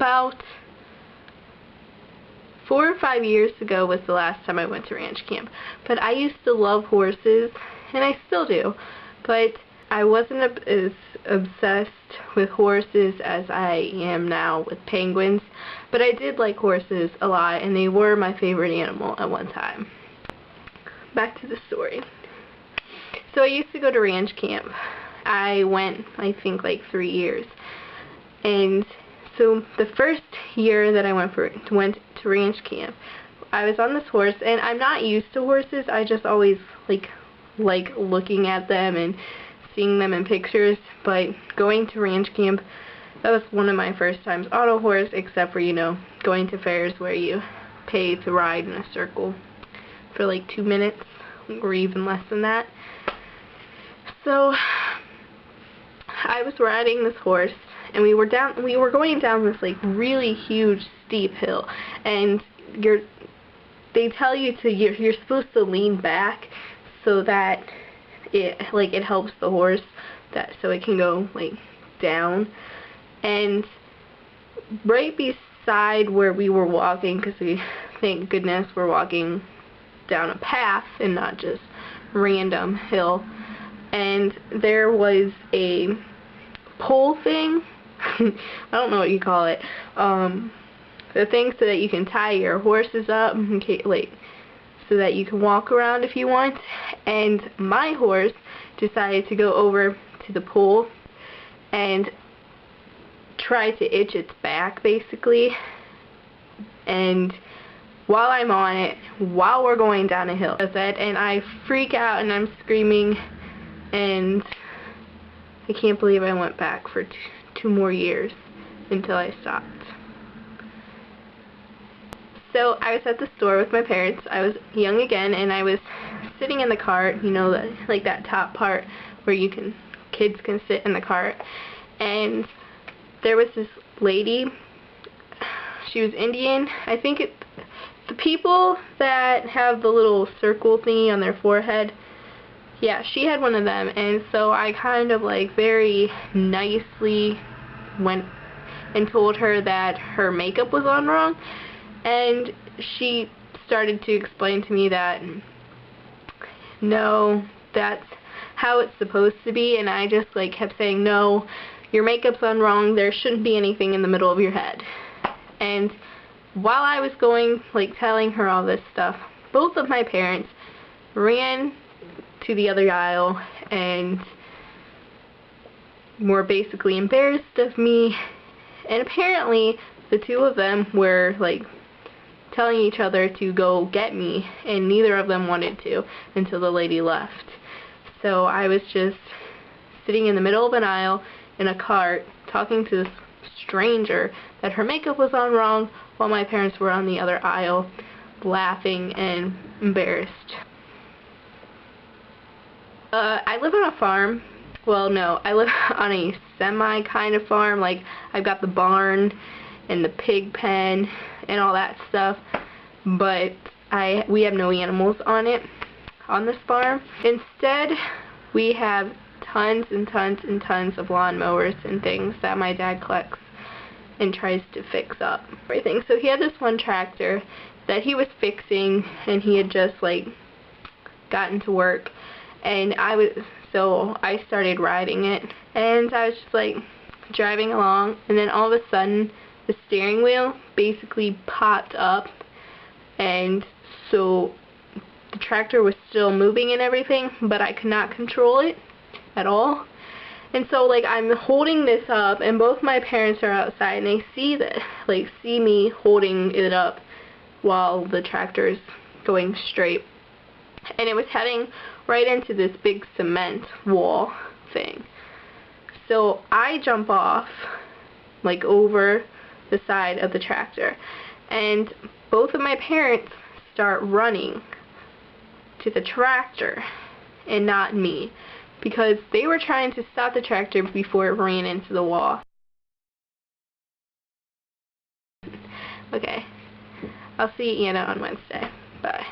about 4 or 5 years ago was the last time I went to ranch camp. But I used to love horses, and I still do, but I wasn't as obsessed with horses as I am now with penguins. But I did like horses a lot, and they were my favorite animal at one time. Back to the story. So I used to go to ranch camp. I went, I think, like 3 years. And so the first year that I went to ranch camp, I was on this horse, and I'm not used to horses. I just always like looking at them and seeing them in pictures. But going to ranch camp, that was one of my first times on a horse, except for, you know, going to fairs where you pay to ride in a circle for like 2 minutes or even less than that. So I was riding this horse, and we were going down this like really huge steep hill, and they tell you you're supposed to lean back so that it helps the horse, so it can go like down. And right beside where we were walking, because thank goodness we're walking down a path and not just random hill, and there was a pole thing. I don't know what you call it. The thing so that you can tie your horses up, okay, like so that you can walk around if you want. And my horse decided to go over to the pole and try to itch its back, basically. And while I'm on it, while we're going down a hill, and I freak out and I'm screaming, and I can't believe I went back for 2 more years until I stopped. So I was at the store with my parents. I was young again, and I was sitting in the cart, you know, like that top part where kids can sit in the cart. And there was this lady. She was Indian. I think the people that have the little circle thingy on their forehead, yeah, she had one of them. And so I kind of like very nicely went and told her that her makeup was on wrong. And she started to explain to me that no, that's how it's supposed to be. And I just like kept saying, no, your makeup's on wrong, there shouldn't be anything in the middle of your head. And while I was going, like telling her all this stuff, both of my parents ran to the other aisle and were basically embarrassed of me. And apparently the two of them were like telling each other to go get me, and neither of them wanted to until the lady left. So I was just sitting in the middle of an aisle in a cart talking to this stranger that her makeup was on wrong, while my parents were on the other aisle laughing and embarrassed. I live on a farm. Well, no, I live on a semi kind of farm. Like, I've got the barn and the pig pen and all that stuff, but we have no animals on this farm. Instead, we have tons and tons and tons of lawnmowers and things that my dad collects and tries to fix up everything. So he had this one tractor that he was fixing, and he had just like gotten to work, and so I started riding it, and I was just like driving along, and then all of a sudden the steering wheel basically popped up, and so the tractor was still moving and everything, but I could not control it at all. And so like I'm holding this up, and both my parents are outside, and they see me holding it up while the tractor is going straight, and it was heading right into this big cement wall thing. So I jump off like over the side of the tractor, and both of my parents start running to the tractor and not me, because they were trying to stop the tractor before it ran into the wall. Okay, I'll see Anna on Wednesday. Bye.